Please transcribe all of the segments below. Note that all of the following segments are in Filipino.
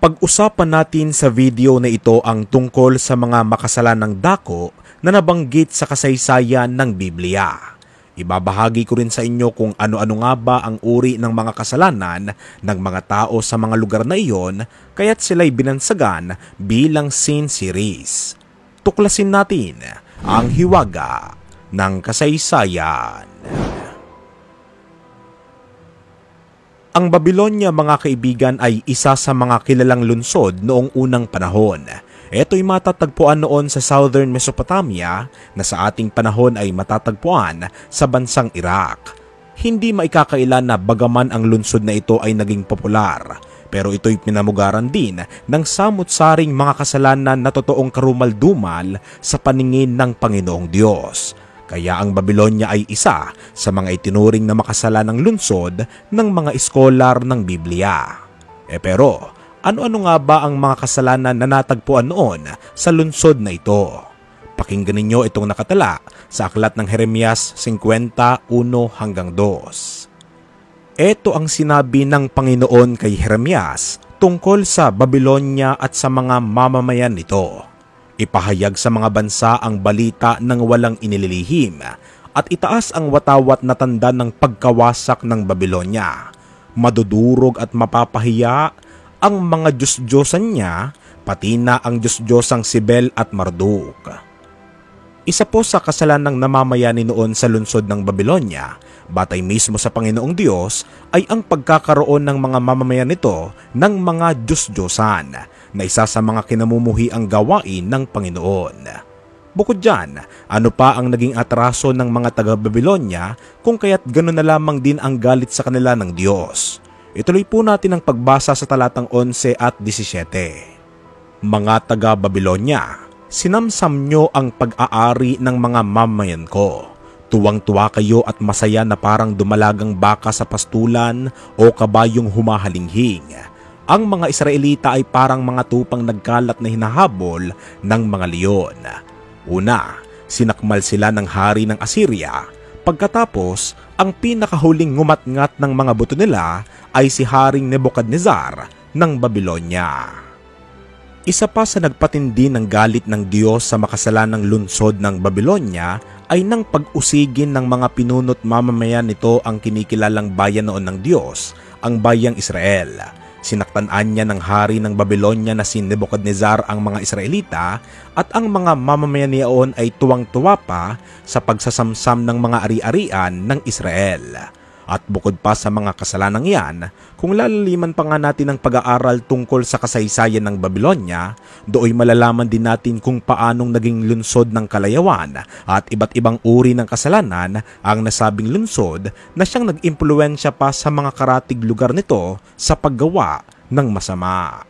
Pag-usapan natin sa video na ito ang tungkol sa mga makasalanang dako na nabanggit sa kasaysayan ng Biblia. Ibabahagi ko rin sa inyo kung ano-ano nga ba ang uri ng mga kasalanan ng mga tao sa mga lugar na iyon, kaya't sila'y binansagan bilang sin series. Tuklasin natin ang hiwaga ng kasaysayan. Ang Babylonia, mga kaibigan, ay isa sa mga kilalang lungsod noong unang panahon. Ito'y matatagpuan noon sa Southern Mesopotamia na sa ating panahon ay matatagpuan sa bansang Iraq. Hindi maikakailan na bagaman ang lungsod na ito ay naging popular, pero ito'y pinamugaran din ng samut-saring mga kasalanan na totoong karumal-dumal sa paningin ng Panginoong Diyos. Kaya ang Babylonia ay isa sa mga itinuring na makasalanang lungsod ng mga iskolar ng Biblia. Pero ano-ano nga ba ang mga kasalanan na natagpuan noon sa lungsod na ito? Pakinggan ninyo itong nakatala sa aklat ng Jeremias 50:1-2. Ito ang sinabi ng Panginoon kay Jeremias tungkol sa Babylonia at sa mga mamamayan nito. Ipahayag sa mga bansa ang balita ng walang inililihim at itaas ang watawat na tanda ng pagkawasak ng Babylonia. Madudurog at mapapahiya ang mga Diyos-Diyosan niya, pati na ang Diyos-Diyosang Sibel at Marduk. Isa po sa kasalanang namamayani noon sa lungsod ng Babylonia, batay mismo sa Panginoong Diyos, ay ang pagkakaroon ng mga mamamayan nito ng mga Diyos-Diyosan na isa sa mga kinamumuhi ang gawain ng Panginoon. Bukod dyan, ano pa ang naging atraso ng mga taga-Babylonia kung kaya't gano'n na lamang din ang galit sa kanila ng Diyos? Ituloy po natin ang pagbasa sa talatang 11 at 17. Mga taga-Babylonia, sinamsam nyo ang pag-aari ng mga mamayan ko. Tuwang-tuwa kayo at masaya na parang dumalagang baka sa pastulan o kabayong humahalinghing. Ang mga Israelita ay parang mga tupang nagkalat na hinahabol ng mga leon. Una, sinakmal sila ng hari ng Assyria. Pagkatapos, ang pinakahuling ngumatngat ng mga buto nila ay si Haring Nebuchadnezzar ng Babylonia. Isa pa sa nagpatindi ng galit ng Diyos sa makasalanang lungsod ng Babylonia ay nang pag-usigin ng mga pinunot mamamayan nito ang kinikilalang bayan noon ng Diyos, ang bayang Israel. Sinaktan niya ng hari ng Babylonia na si Nebuchadnezzar ang mga Israelita at ang mga mamamayan niyaon ay tuwang-tuwa pa sa pagsasamsam ng mga ari-arian ng Israel. At bukod pa sa mga kasalanang yan, kung lalaliman pa nga natin ang pag-aaral tungkol sa kasaysayan ng Babylonia, dooy malalaman din natin kung paanong naging lungsod ng kalayawan at iba't ibang uri ng kasalanan ang nasabing lungsod na siyang nag-impluwensya pa sa mga karatig lugar nito sa paggawa ng masama.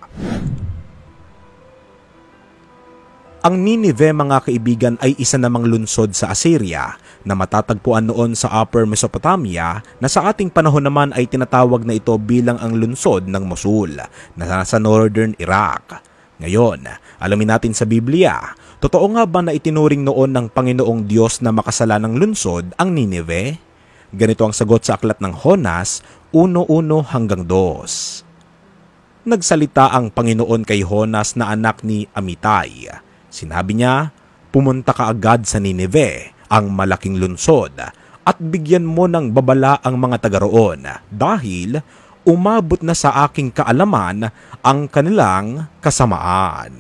Ang Nineveh, mga kaibigan, ay isa namang lungsod sa Assyria na matatagpuan noon sa Upper Mesopotamia na sa ating panahon naman ay tinatawag na ito bilang ang lungsod ng Mosul na nasa northern Iraq. Ngayon, alamin natin sa Biblia, totoo nga ba na itinuring noon ng Panginoong Diyos na makasalanang lungsod ang Nineveh? Ganito ang sagot sa aklat ng Honas 1:1-2. Nagsalita ang Panginoon kay Honas na anak ni Amitay. Sinabi niya, pumunta ka agad sa Nineveh, ang malaking lungsod, at bigyan mo ng babala ang mga taga roon dahil umabot na sa aking kaalaman ang kanilang kasamaan.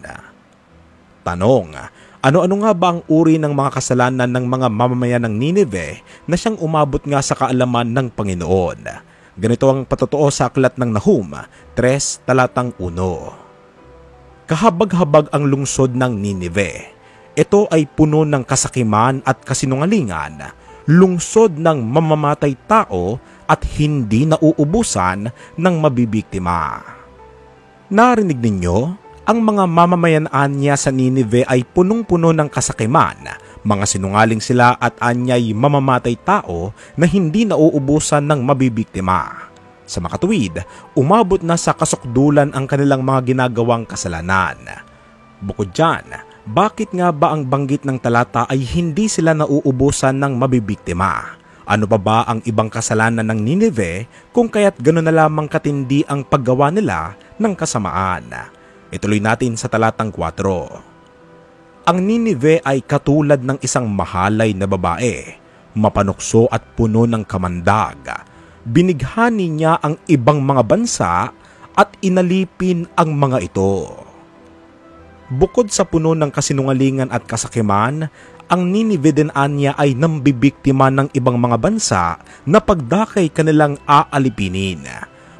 Tanong, ano-ano nga ba ang uri ng mga kasalanan ng mga mamamayan ng Nineveh na siyang umabot nga sa kaalaman ng Panginoon? Ganito ang patotoo sa aklat ng Nahum 3:1. Kahabag-habag ang lungsod ng Nineveh. Ito ay puno ng kasakiman at kasinungalingan, lungsod ng mamamatay tao at hindi nauubusan ng mabibiktima. Narinig ninyo? Ang mga mamamayan niya sa Nineveh ay punong-puno ng kasakiman, mga sinungaling sila at anyay mamamatay tao na hindi nauubusan ng mabibiktima. Sa makatuwid, umabot na sa kasukdulan ang kanilang mga ginagawang kasalanan. Bukod dyan, bakit nga ba ang banggit ng talata ay hindi sila nauubusan ng mabibiktima? Ano pa ba ang ibang kasalanan ng Nineveh kung kaya't gano'n na lamang katindi ang paggawa nila ng kasamaan. Ituloy natin sa talatang 4. Ang Ninive ay katulad ng isang mahalay na babae, mapanukso at puno ng kamandag. Binighani niya ang ibang mga bansa at inalipin ang mga ito. Bukod sa puno ng kasinungalingan at kasakiman, ang Ninive din anya ay nambibiktima ng ibang mga bansa na pagdakay kanilang aalipinin.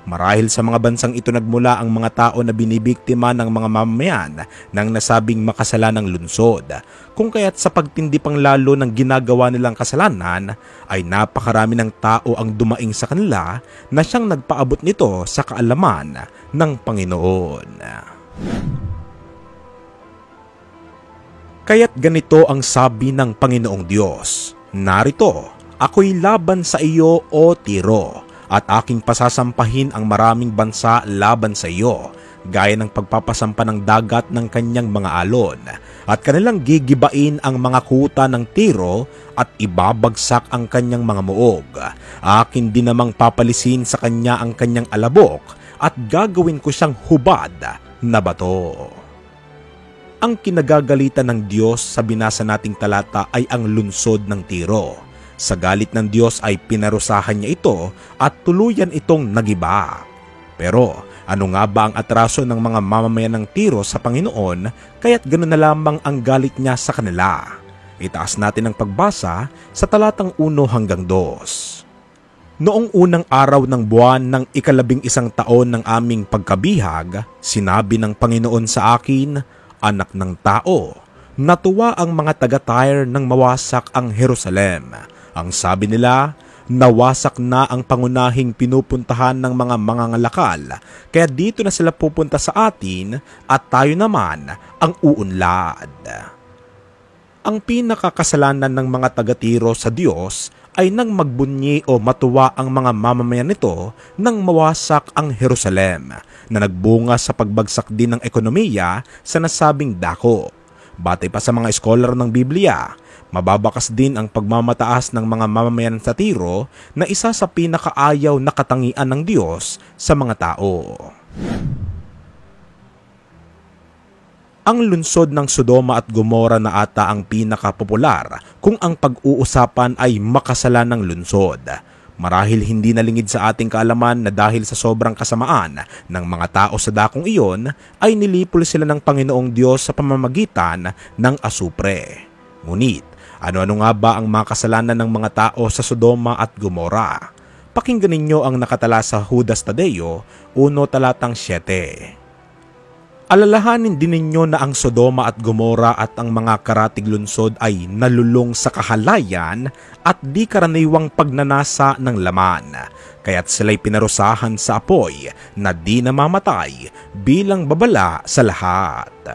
Marahil sa mga bansang ito nagmula ang mga tao na binibiktima ng mga mamamayan ng nasabing makasalanang lungsod, kung kaya't sa pagtindi pang lalo ng ginagawa nilang kasalanan ay napakarami ng tao ang dumaing sa kanila na siyang nagpaabot nito sa kaalaman ng Panginoon. Kaya't ganito ang sabi ng Panginoong Diyos, "Narito, ako'y laban sa iyo, O Tiro, at aking pasasampahin ang maraming bansa laban sa iyo, gaya ng pagpapasampa ng dagat ng kanyang mga alon, at kanilang gigibain ang mga kuta ng Tiro at ibabagsak ang kanyang mga muog. Akin din namang papalisin sa kanya ang kanyang alabok at gagawin ko siyang hubad na bato." Ang kinagagalitan ng Diyos sa binasa nating talata ay ang lungsod ng Tiro. Sa galit ng Diyos ay pinarusahan niya ito at tuluyan itong nagiba. Pero ano nga ba ang atraso ng mga mamamayan ng Tiro sa Panginoon kaya't ganoon na lamang ang galit niya sa kanila? Itaas natin ang pagbasa sa talatang 1 hanggang 2. Noong unang araw ng buwan ng 11 taon ng aming pagkabihag, sinabi ng Panginoon sa akin, "Anak ng tao, natuwa ang mga taga-Tyre nang mawasak ang Jerusalem. Ang sabi nila, nawasak na ang pangunahing pinupuntahan ng mga mangangalakal, kaya dito na sila pupunta sa atin at tayo naman ang uunlad." Ang pinakakasalanan ng mga taga-Tiro sa Diyos ay nang magbunyi o matuwa ang mga mamamayan nito nang mawasak ang Jerusalem, na nagbunga sa pagbagsak din ng ekonomiya sa nasabing dako. Batay pa sa mga scholar ng Biblia, mababakas din ang pagmamataas ng mga mamamayan sa Tiro na isa sa pinakaayaw na katangian ng Diyos sa mga tao. Ang lungsod ng Sodoma at Gomora na ata ang pinakapopular kung ang pag-uusapan ay makasalanang lungsod. Marahil hindi nalingid sa ating kaalaman na dahil sa sobrang kasamaan ng mga tao sa dakong iyon ay nilipol sila ng Panginoong Diyos sa pamamagitan ng asupre. Ngunit, ano-ano nga ba ang mga kasalanan ng mga tao sa Sodoma at Gomora? Pakinggan ninyo ang nakatala sa Judas Tadeo 1 talatang 7. Alalahanin din ninyo na ang Sodoma at Gomora at ang mga karatig lungsod ay nalulong sa kahalayan at di karaniwang pagnanasa ng laman, kaya't sila'y pinarusahan sa apoy na di namamatay bilang babala sa lahat.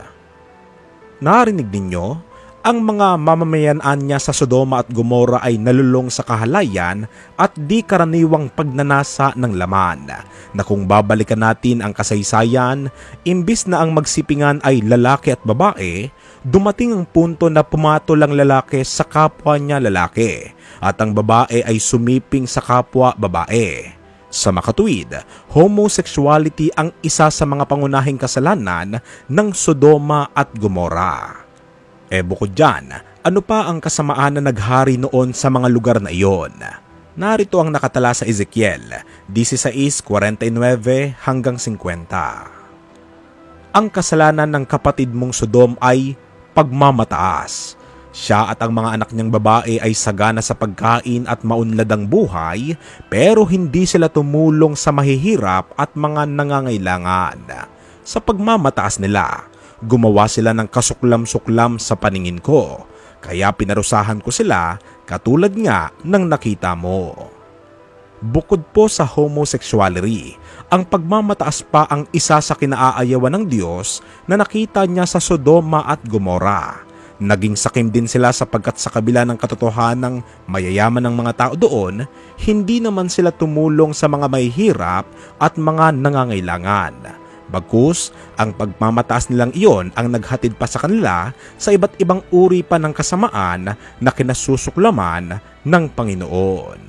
Narinig ninyo? Ang mga mamamayan niya sa Sodoma at Gomora ay nalulong sa kahalayan at di karaniwang pagnanasa ng laman, na kung babalikan natin ang kasaysayan, imbis na ang magsipingan ay lalaki at babae, dumating ang punto na pumatol ang lalaki sa kapwa niya lalaki at ang babae ay sumiping sa kapwa babae. Sa makatuwid, homosexuality ang isa sa mga pangunahing kasalanan ng Sodoma at Gomora. Bukod dyan, ano pa ang kasamaan na naghari noon sa mga lugar na iyon? Narito ang nakatala sa Ezekiel 16:49 hanggang 50. Ang kasalanan ng kapatid mong Sodom ay pagmamataas. Siya at ang mga anak niyang babae ay sagana sa pagkain at maunlad ang buhay, pero hindi sila tumulong sa mahihirap at mga nangangailangan. Sa pagmamataas nila, gumawa sila ng kasuklam-suklam sa paningin ko, kaya pinarusahan ko sila katulad nga ng nakita mo. Bukod po sa homosexuality, ang pagmamataas pa ang isa sa kinaayawan ng Diyos na nakita niya sa Sodoma at Gomora. Naging sakim din sila sapagkat sa kabila ng katotohanang mayayaman ng mga tao doon, hindi naman sila tumulong sa mga mahihirap at mga nangangailangan. Bagkus, ang pagmamataas nilang iyon ang naghatid pa sa kanila sa iba't ibang uri pa ng kasamaan na kinasusuklaman ng Panginoon.